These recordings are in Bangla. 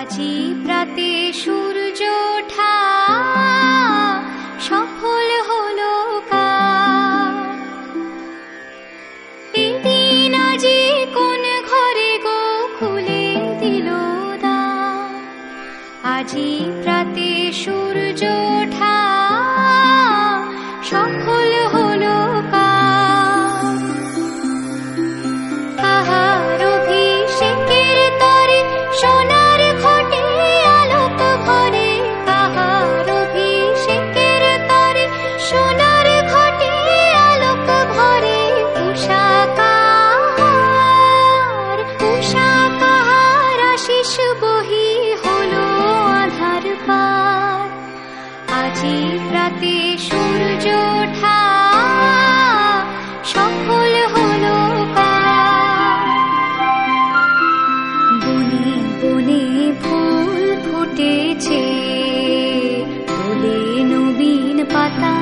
আজি প্রাতে সূর্য ওঠা সফল হলো এদিন আজি কোন ঘরে গো খুলে দিল দ্বার। আজি প্রাতে সূর্য ওঠা সফল হলো কাহার অভিষেকের তরে সোনার ঘটে আলোক ভরে, কাহার অভিষেকের তরে সোনার ঘটে আলোক ভরে। উষা কাহার আশিস বহি হলো আধার পার। আজি প্রাতে সূর্য ওঠা সফল হলো বনে বনে ফুল ফুটেছে দোলে নবীন পাতা।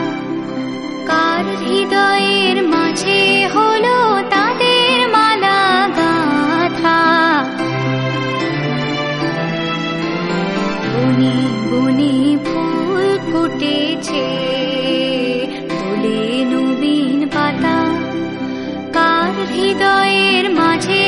কার হৃদয়ের মাঝে হলো তাদের মালা গাঁথা। বনে বনে ফুল ফুটেছে দোলে নবীন পাতা। কার হৃদয়ের মাঝে